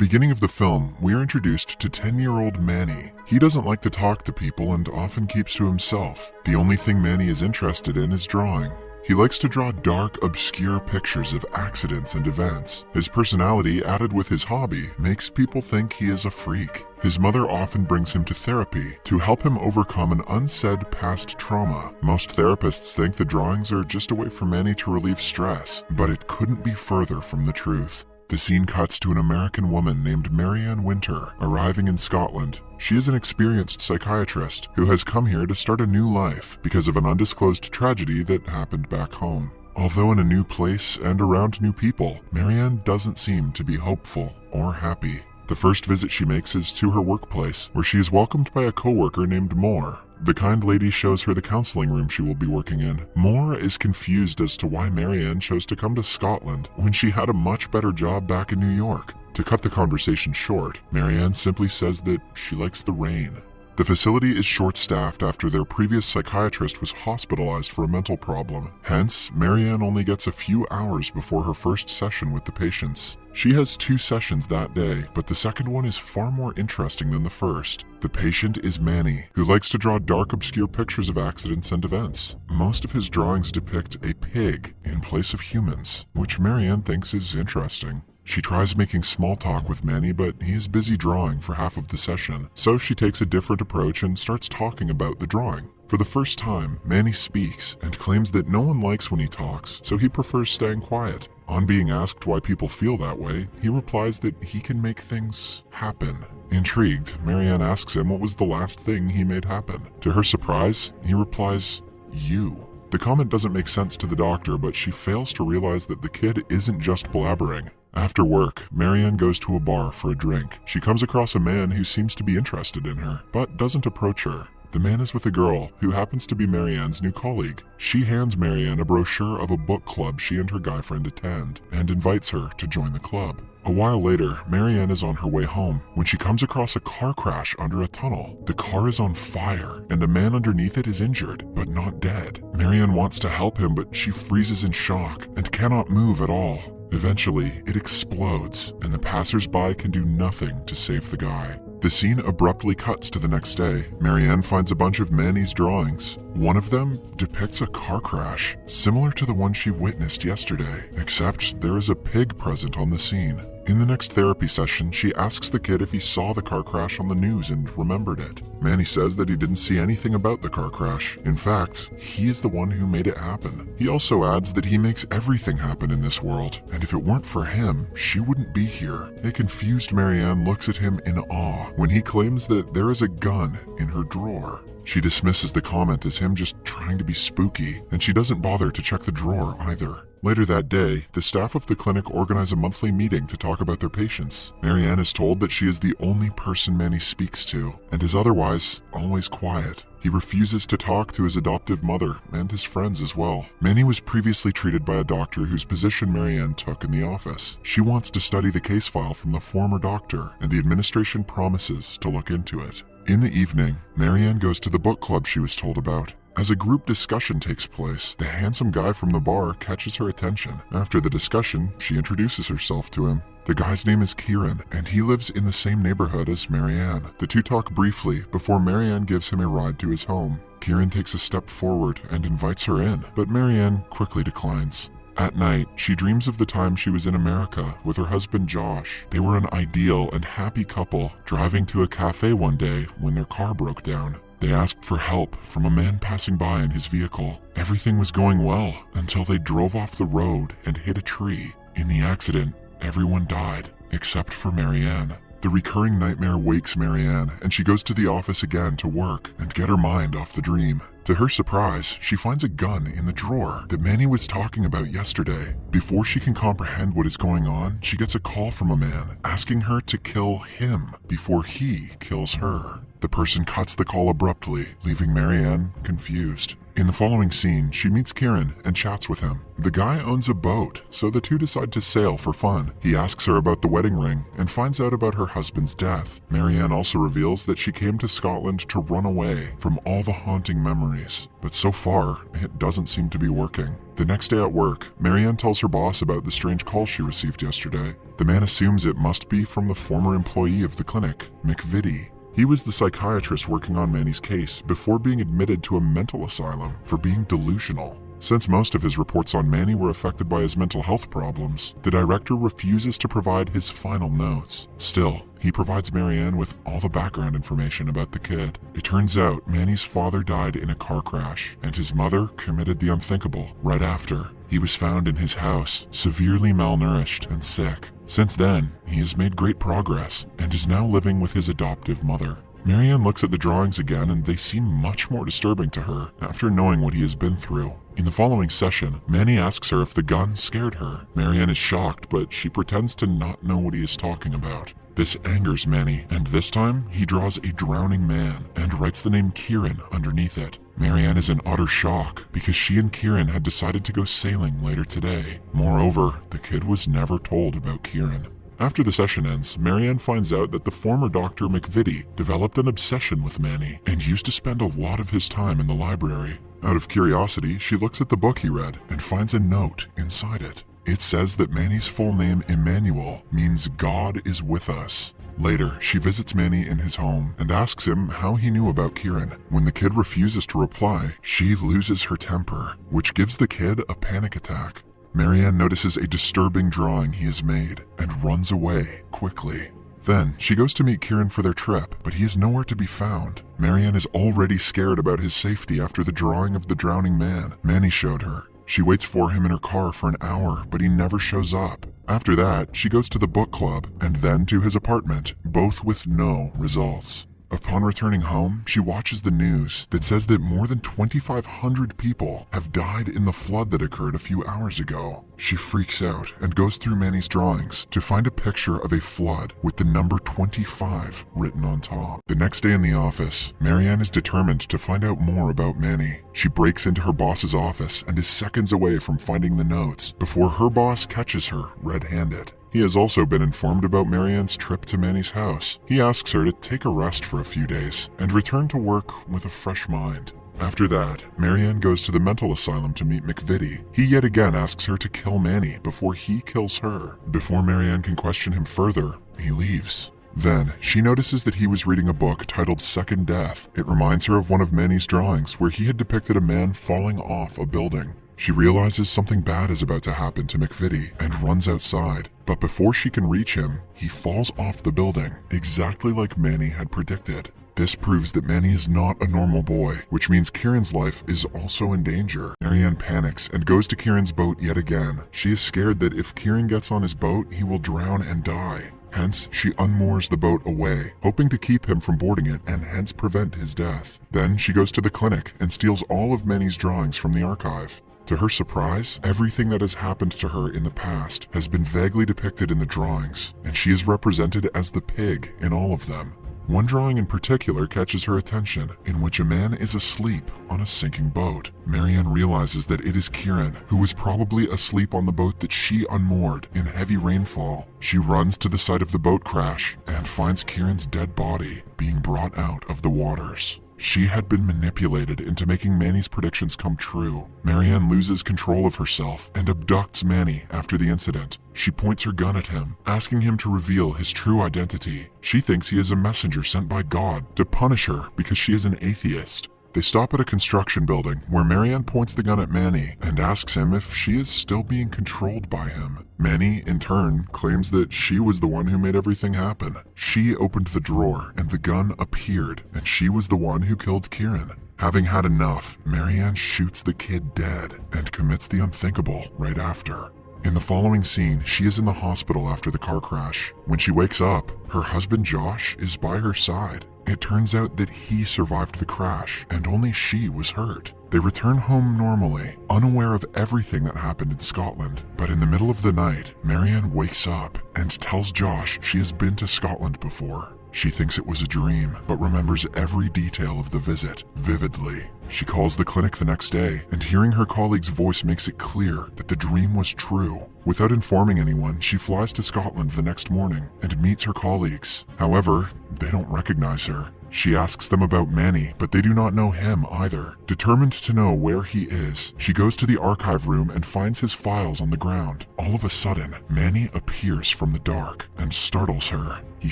beginning of the film, we are introduced to 10-year-old Manny. He doesn't like to talk to people and often keeps to himself. The only thing Manny is interested in is drawing. He likes to draw dark, obscure pictures of accidents and events. His personality, added with his hobby, makes people think he is a freak. His mother often brings him to therapy to help him overcome an unsaid past trauma. Most therapists think the drawings are just a way for Manny to relieve stress, but it couldn't be further from the truth. The scene cuts to an American woman named Marianne Winter arriving in Scotland. She is an experienced psychiatrist who has come here to start a new life because of an undisclosed tragedy that happened back home. Although in a new place and around new people, Marianne doesn't seem to be hopeful or happy. The first visit she makes is to her workplace, where she is welcomed by a coworker named Moore. The kind lady shows her the counseling room she will be working in. Moore is confused as to why Marianne chose to come to Scotland when she had a much better job back in New York. To cut the conversation short, Marianne simply says that she likes the rain. The facility is short-staffed after their previous psychiatrist was hospitalized for a mental problem. Hence, Marianne only gets a few hours before her first session with the patients. She has 2 sessions that day, but the second one is far more interesting than the first. The patient is Manny, who likes to draw dark, obscure pictures of accidents and events. Most of his drawings depict a pig in place of humans, which Marianne thinks is interesting. She tries making small talk with Manny, but he is busy drawing for half of the session, so she takes a different approach and starts talking about the drawing. For the first time, Manny speaks and claims that no one likes when he talks, so he prefers staying quiet. On being asked why people feel that way, he replies that he can make things happen. Intrigued, Marianne asks him what was the last thing he made happen. To her surprise, he replies, "You." The comment doesn't make sense to the doctor, but she fails to realize that the kid isn't just blabbering. After work, Marianne goes to a bar for a drink. She comes across a man who seems to be interested in her, but doesn't approach her. The man is with a girl who happens to be Marianne's new colleague. She hands Marianne a brochure of a book club she and her guy friend attend, and invites her to join the club. A while later, Marianne is on her way home when she comes across a car crash under a tunnel. The car is on fire, and a man underneath it is injured, but not dead. Marianne wants to help him, but she freezes in shock and cannot move at all. Eventually, it explodes, and the passers-by can do nothing to save the guy. The scene abruptly cuts to the next day. Marianne finds a bunch of Manny's drawings. One of them depicts a car crash, similar to the one she witnessed yesterday, except there is a pig present on the scene. In the next therapy session, she asks the kid if he saw the car crash on the news and remembered it. Manny says that he didn't see anything about the car crash. In fact, he is the one who made it happen. He also adds that he makes everything happen in this world, and if it weren't for him, she wouldn't be here. A confused Marianne looks at him in awe when he claims that there is a gun in her drawer. She dismisses the comment as him just trying to be spooky, and she doesn't bother to check the drawer either. Later that day, the staff of the clinic organize a monthly meeting to talk about their patients. Marianne is told that she is the only person Manny speaks to, and is otherwise always quiet. He refuses to talk to his adoptive mother and his friends as well. Manny was previously treated by a doctor whose position Marianne took in the office. She wants to study the case file from the former doctor, and the administration promises to look into it. In the evening, Marianne goes to the book club she was told about. As a group discussion takes place, the handsome guy from the bar catches her attention. After the discussion, she introduces herself to him. The guy's name is Kieran, and he lives in the same neighborhood as Marianne. The two talk briefly before Marianne gives him a ride to his home. Kieran takes a step forward and invites her in, but Marianne quickly declines. At night, she dreams of the time she was in America with her husband Josh. They were an ideal and happy couple, driving to a cafe one day when their car broke down. They asked for help from a man passing by in his vehicle. Everything was going well until they drove off the road and hit a tree. In the accident, everyone died except for Marianne. The recurring nightmare wakes Marianne, and she goes to the office again to work and get her mind off the dream. To her surprise, she finds a gun in the drawer that Manny was talking about yesterday. Before she can comprehend what is going on, she gets a call from a man asking her to kill him before he kills her. The person cuts the call abruptly, leaving Marianne confused. In the following scene, she meets Kieran and chats with him. The guy owns a boat, so the two decide to sail for fun. He asks her about the wedding ring and finds out about her husband's death. Marianne also reveals that she came to Scotland to run away from all the haunting memories. But so far, it doesn't seem to be working. The next day at work, Marianne tells her boss about the strange call she received yesterday. The man assumes it must be from the former employee of the clinic, McVitie. He was the psychiatrist working on Manny's case before being admitted to a mental asylum for being delusional. Since most of his reports on Manny were affected by his mental health problems, the director refuses to provide his final notes. Still, he provides Marianne with all the background information about the kid. It turns out Manny's father died in a car crash, and his mother committed the unthinkable right after. He was found in his house, severely malnourished and sick. Since then, he has made great progress and is now living with his adoptive mother. Marianne looks at the drawings again and they seem much more disturbing to her after knowing what he has been through. In the following session, Manny asks her if the gun scared her. Marianne is shocked, but she pretends to not know what he is talking about. This angers Manny, and this time he draws a drowning man and writes the name Kieran underneath it. Marianne is in utter shock because she and Kieran had decided to go sailing later today. Moreover, the kid was never told about Kieran. After the session ends, Marianne finds out that the former Dr. McVitie developed an obsession with Manny and used to spend a lot of his time in the library. Out of curiosity, she looks at the book he read and finds a note inside it. It says that Manny's full name, Emmanuel, means God is with us. Later, she visits Manny in his home and asks him how he knew about Kieran. When the kid refuses to reply, she loses her temper, which gives the kid a panic attack. Marianne notices a disturbing drawing he has made and runs away quickly. Then, she goes to meet Kieran for their trip, but he is nowhere to be found. Marianne is already scared about his safety after the drawing of the drowning man Manny showed her. She waits for him in her car for an hour, but he never shows up. After that, she goes to the book club and then to his apartment, both with no results. Upon returning home, she watches the news that says that more than 2,500 people have died in the flood that occurred a few hours ago. She freaks out and goes through Manny's drawings to find a picture of a flood with the number 25 written on top. The next day in the office, Marianne is determined to find out more about Manny. She breaks into her boss's office and is seconds away from finding the notes before her boss catches her red-handed. He has also been informed about Marianne's trip to Manny's house. He asks her to take a rest for a few days and return to work with a fresh mind. After that, Marianne goes to the mental asylum to meet McVitie. He yet again asks her to kill Manny before he kills her. Before Marianne can question him further, he leaves. Then, she notices that he was reading a book titled Second Death. It reminds her of one of Manny's drawings where he had depicted a man falling off a building. She realizes something bad is about to happen to McVitie and runs outside. But before she can reach him, he falls off the building, exactly like Manny had predicted. This proves that Manny is not a normal boy, which means Kieran's life is also in danger. Marianne panics and goes to Kieran's boat yet again. She is scared that if Kieran gets on his boat, he will drown and die. Hence, she unmoors the boat away, hoping to keep him from boarding it and hence prevent his death. Then she goes to the clinic and steals all of Manny's drawings from the archive. To her surprise, everything that has happened to her in the past has been vaguely depicted in the drawings, and she is represented as the pig in all of them. One drawing in particular catches her attention, in which a man is asleep on a sinking boat. Marianne realizes that it is Kieran, who was probably asleep on the boat that she unmoored in heavy rainfall. She runs to the site of the boat crash and finds Kieran's dead body being brought out of the waters. She had been manipulated into making Manny's predictions come true. Marianne loses control of herself and abducts Manny after the incident. She points her gun at him, asking him to reveal his true identity. She thinks he is a messenger sent by God to punish her because she is an atheist. They stop at a construction building where Marianne points the gun at Manny and asks him if she is still being controlled by him. Manny, in turn, claims that she was the one who made everything happen. She opened the drawer and the gun appeared, and she was the one who killed Kieran. Having had enough, Marianne shoots the kid dead and commits the unthinkable right after. In the following scene, she is in the hospital after the car crash. When she wakes up, her husband Josh is by her side. It turns out that he survived the crash and only she was hurt. They return home normally, unaware of everything that happened in Scotland. But in the middle of the night, Marianne wakes up and tells Josh she has been to Scotland before. She thinks it was a dream, but remembers every detail of the visit vividly. She calls the clinic the next day, and hearing her colleague's voice makes it clear that the dream was true. Without informing anyone, she flies to Scotland the next morning and meets her colleagues. However, they don't recognize her. She asks them about Manny, but they do not know him either. Determined to know where he is, she goes to the archive room and finds his files on the ground. All of a sudden, Manny appears from the dark and startles her. He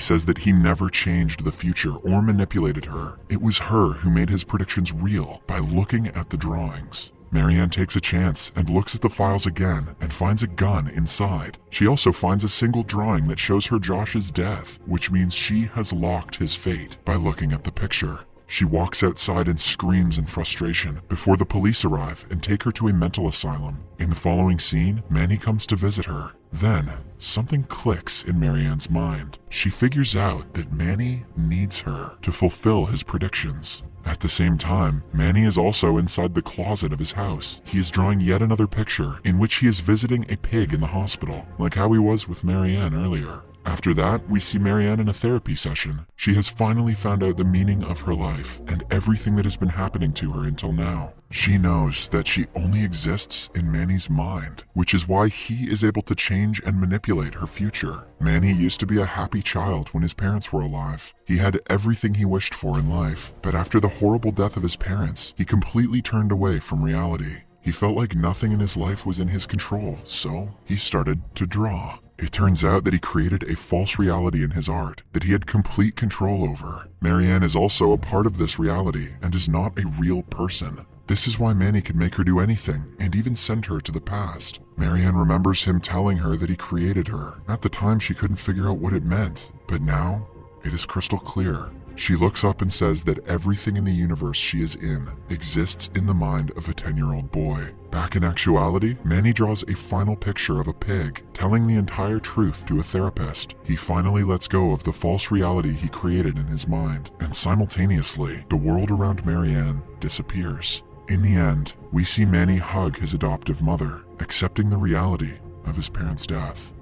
says that he never changed the future or manipulated her. It was her who made his predictions real by looking at the drawings. Marianne takes a chance and looks at the files again and finds a gun inside. She also finds a single drawing that shows her Josh's death, which means she has locked his fate by looking at the picture. She walks outside and screams in frustration before the police arrive and take her to a mental asylum. In the following scene, Manny comes to visit her. Then, something clicks in Marianne's mind. She figures out that Manny needs her to fulfill his predictions. At the same time, Manny is also inside the closet of his house. He is drawing yet another picture in which he is visiting a pig in the hospital, like how he was with Marianne earlier. After that, we see Marianne in a therapy session. She has finally found out the meaning of her life and everything that has been happening to her until now. She knows that she only exists in Manny's mind, which is why he is able to change and manipulate her future. Manny used to be a happy child when his parents were alive. He had everything he wished for in life, but after the horrible death of his parents, he completely turned away from reality. He felt like nothing in his life was in his control, so he started to draw. It turns out that he created a false reality in his art that he had complete control over. Marianne is also a part of this reality and is not a real person. This is why Manny could make her do anything and even send her to the past. Marianne remembers him telling her that he created her. At the time, she couldn't figure out what it meant, but now it is crystal clear. She looks up and says that everything in the universe she is in exists in the mind of a 10-year-old boy. Back in actuality, Manny draws a final picture of a pig, telling the entire truth to a therapist. He finally lets go of the false reality he created in his mind, and simultaneously, the world around Marianne disappears. In the end, we see Manny hug his adoptive mother, accepting the reality of his parents' death.